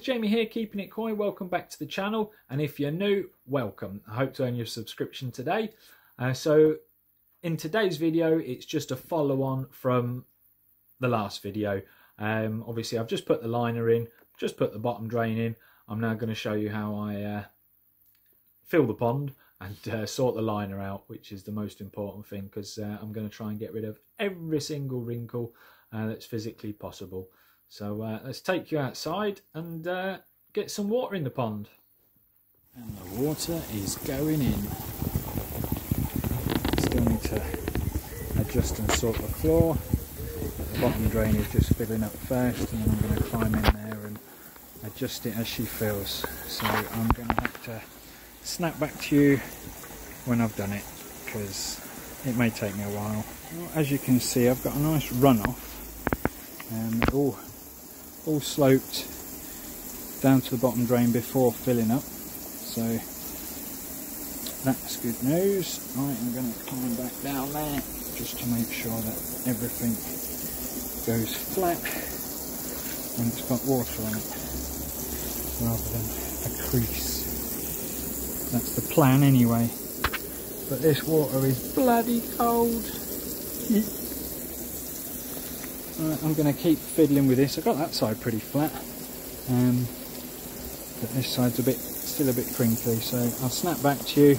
Jamie here, keeping it coy. Welcome back to the channel, and if you're new, welcome. I hope to earn your subscription today. So in today's video, it's just a follow-on from the last video. Obviously I've just put the liner in, just put the bottom drain in. I'm now going to show you how I fill the pond and sort the liner out, which is the most important thing, because I'm going to try and get rid of every single wrinkle that's physically possible. So let's take you outside and get some water in the pond. And the water is going in. Still need to adjust and sort the floor. The bottom drain is just filling up first, and then I'm going to climb in there and adjust it as she fills. So I'm going to have to snap back to you when I've done it, because it may take me a while. Well, as you can see, I've got a nice runoff, and all sloped down to the bottom drain before filling up, so that's good news. Right, I'm going to climb back down there just to make sure that everything goes flat and it's got water on it rather than a crease. That's the plan anyway, but this water is bloody cold. Right, I'm going to keep fiddling with this. I got that side pretty flat, but this side's still a bit crinkly, so I'll snap back to you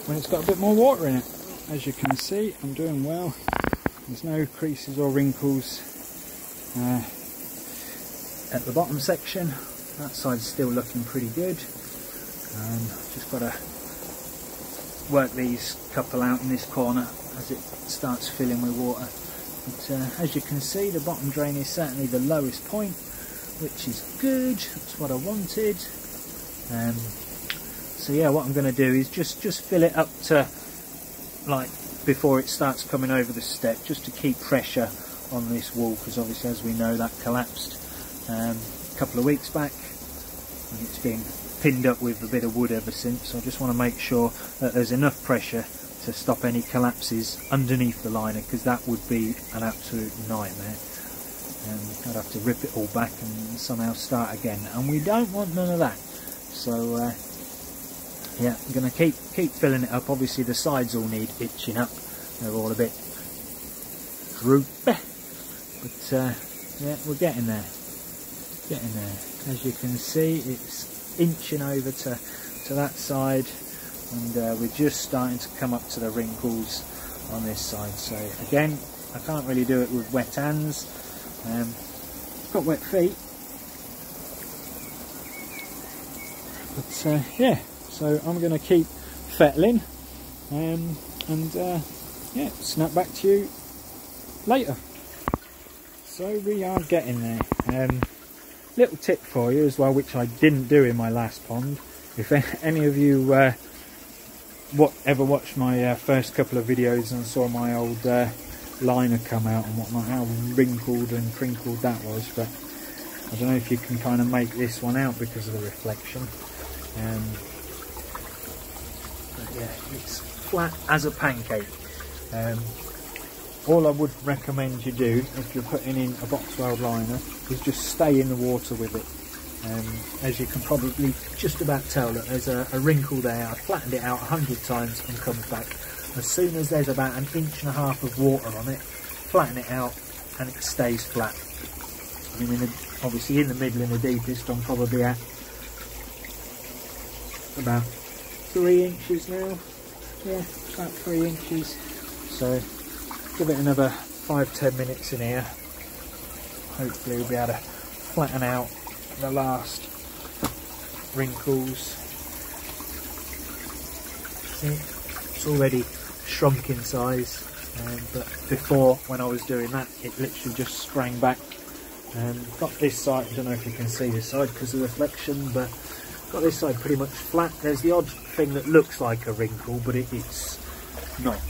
when it's got a bit more water in it. As you can see, I'm doing well. There's no creases or wrinkles at the bottom section. That side's still looking pretty good. Just got to work these couple out in this corner as it starts filling with water. But as you can see, the bottom drain is certainly the lowest point, which is good. That's what I wanted. So yeah, what I'm going to do is just fill it up to, like, before it starts coming over the step, just to keep pressure on this wall, because obviously, as we know, that collapsed a couple of weeks back, and it's been pinned up with a bit of wood ever since. So I just want to make sure that there's enough pressure to stop any collapses underneath the liner, because that would be an absolute nightmare. I'd have to rip it all back and somehow start again, and we don't want none of that. So yeah, I'm going to keep filling it up. Obviously the sides all need itching up, they're all a bit droopy, but yeah, we're getting there. As you can see, it's inching over to that side, and we're just starting to come up to the wrinkles on this side. So again, I can't really do it with wet hands. Got wet feet, but yeah, so I'm going to keep fettling and yeah, snap back to you later. So we are getting there. Little tip for you as well, which I didn't do in my last pond. If any of you ever watched my first couple of videos and saw my old liner come out and whatnot, how wrinkled and crinkled that was, but I don't know if you can kind of make this one out because of the reflection. But yeah, it's flat as a pancake. All I would recommend you do if you're putting in a Boxweld liner is just stay in the water with it. As you can probably just about tell, that there's a wrinkle there. I flattened it out 100 times and comes back. As soon as there's about 1.5 inches of water on it, flatten it out and it stays flat. I mean, obviously in the middle and the deepest, I'm probably at about 3 inches now. Yeah, about 3 inches. So give it another 5–10 minutes in here. Hopefully we'll be able to flatten out the last wrinkles. See, it's already shrunk in size, but before, when I was doing that, it literally just sprang back. Got this side, I don't know if you can see this side because of the reflection, but got this side pretty much flat. There's the odd thing that looks like a wrinkle, but it's not.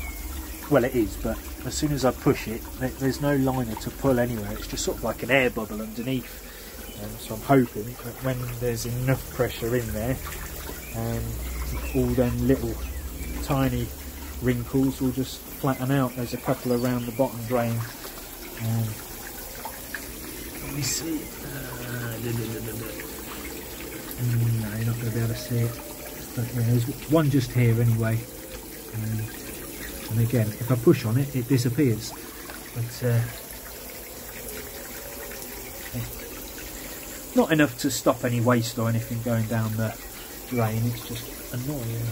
Well, it is, but as soon as I push it, there's no liner to pull anywhere. It's just sort of like an air bubble underneath. So I'm hoping that when there's enough pressure in there, all them little tiny wrinkles will just flatten out. There's a couple around the bottom drain. Let me see. No, you're not going to be able to see it. But yeah, there's one just here anyway. And again, if I push on it, it disappears. But not enough to stop any waste or anything going down the drain. It's just annoying.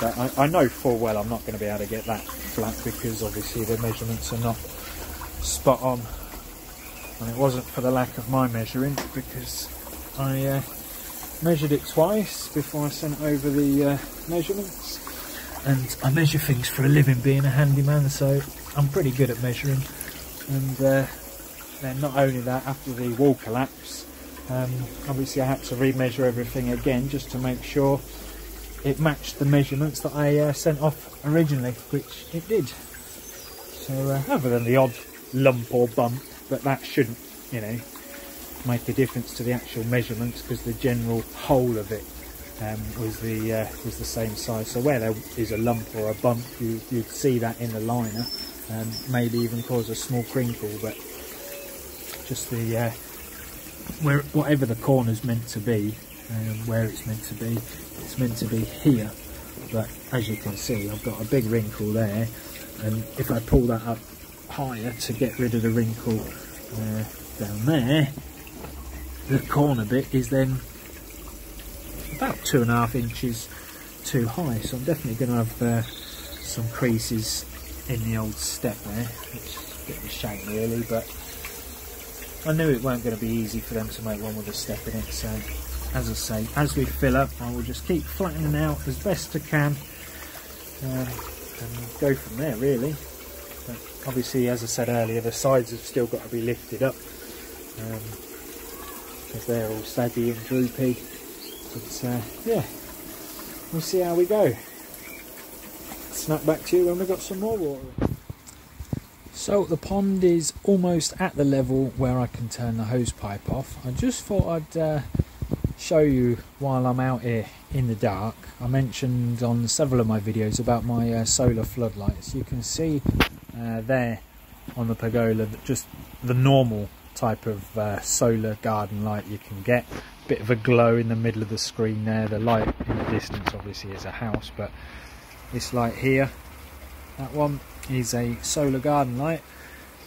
But I know full well I'm not going to be able to get that flat because obviously the measurements are not spot on. And it wasn't for the lack of my measuring, because I measured it twice before I sent over the measurements. And I measure things for a living, being a handyman, so I'm pretty good at measuring. And then not only that, after the wall collapse, obviously I had to re-measure everything again just to make sure it matched the measurements that I sent off originally, which it did. So other than the odd lump or bump, but that shouldn't, you know, make a difference to the actual measurements, because the general whole of it was the same size. So where there is a lump or a bump, you'd see that in the liner, maybe even cause a small crinkle, but just the where whatever the corner's meant to be, where it's meant to be here. But as you can see, I've got a big wrinkle there, and if I pull that up higher to get rid of the wrinkle down there, the corner bit is then about 2.5 inches too high. So I'm definitely going to have some creases in the old step there, which is a bit of a shame really, but I knew it weren't going to be easy for them to make one with a step in it. So as I say, as we fill up, I will just keep flattening out as best I can and go from there really. But obviously, as I said earlier, the sides have still got to be lifted up because they're all saggy and droopy. But yeah, we'll see how we go. Snap back to you when we've got some more water. So the pond is almost at the level where I can turn the hose pipe off. I just thought I'd show you while I'm out here in the dark. I mentioned on several of my videos about my solar floodlights. You can see there on the pergola that just the normal type of solar garden light you can get. Bit of a glow in the middle of the screen there. The light in the distance obviously is a house, but this light here, that one, is a solar garden light.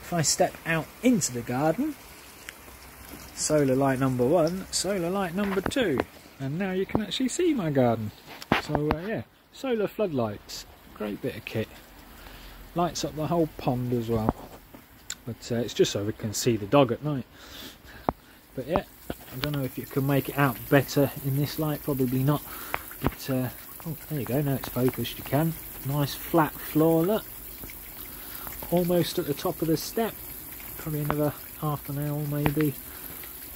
If I step out into the garden, solar light number 1, solar light number 2, and now you can actually see my garden. So yeah, solar floodlights, great bit of kit. Lights up the whole pond as well, but it's just so we can see the dog at night. But yeah, I don't know if you can make it out better in this light, probably not, but oh, there you go, now it's focused, you can. Nice flat floor, look, almost at the top of the step. Probably another half an hour maybe.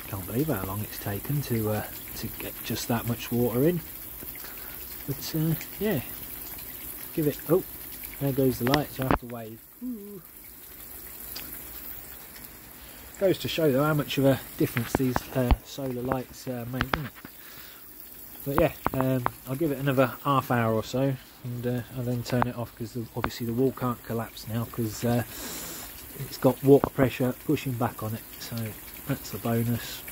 Can't believe how long it's taken to get just that much water in. But yeah, give it, oh, there goes the light, so I have to wave. Ooh. Goes to show though how much of a difference these solar lights make, isn't it? But yeah, I'll give it another half hour or so, and I'll then turn it off, because obviously the wall can't collapse now, because it's got water pressure pushing back on it, so that's a bonus.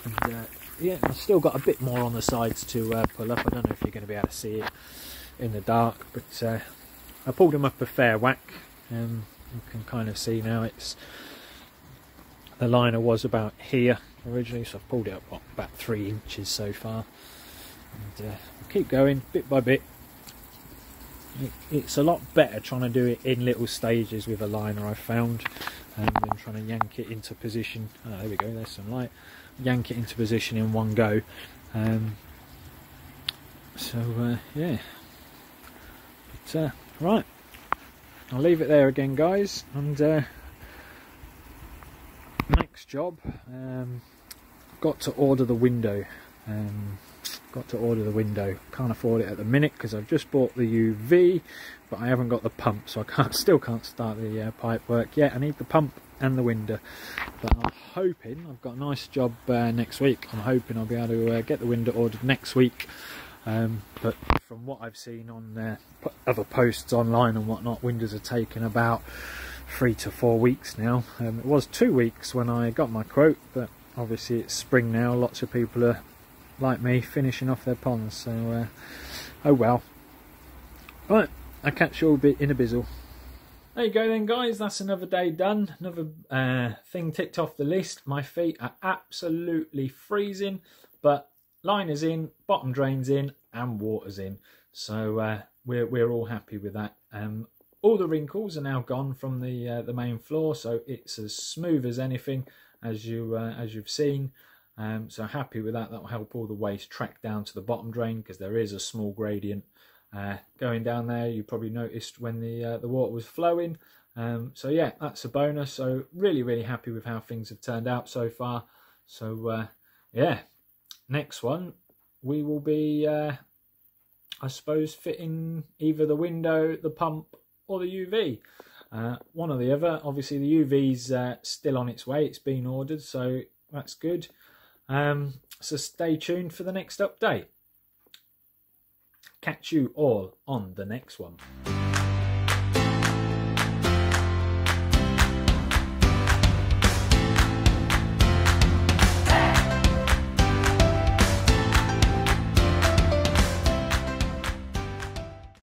And yeah, I've still got a bit more on the sides to pull up. I don't know if you're going to be able to see it in the dark, but I pulled them up a fair whack. You can kind of see now it's, the liner was about here originally, so I've pulled it up about 3 inches so far, and I'll keep going bit by bit. It's a lot better trying to do it in little stages with a liner, I've found, than trying to yank it into position. Oh, there we go, there's some light. Yank it into position in one go. So yeah, but right, I'll leave it there again, guys, and next job, got to order the window. Can't afford it at the minute because I've just bought the UV, but I haven't got the pump, so I still can't start the pipe work yet. I need the pump and the window, but I'm hoping, I've got a nice job next week, I'm hoping I'll be able to get the window ordered next week. But from what I've seen on other posts online and whatnot, windows are taking about 3 to 4 weeks now. It was 2 weeks when I got my quote, but obviously it's spring now, lots of people are like me, finishing off their ponds. So, oh well. Right, I'll catch you all in a bizzle. There you go then, guys, that's another day done, another thing ticked off the list. My feet are absolutely freezing, but line is in, bottom drain's in, and water's in, so we're all happy with that. All the wrinkles are now gone from the main floor, so it's as smooth as anything, as you've seen. So happy with that. That will help all the waste track down to the bottom drain, because there is a small gradient going down there. You probably noticed when the water was flowing. So yeah, that's a bonus. So really happy with how things have turned out so far. So yeah, next one we will be I suppose fitting either the window, the pump, or the UV. One or the other. Obviously the UV's still on its way, it's been ordered, so that's good. So stay tuned for the next update. Catch you all on the next one.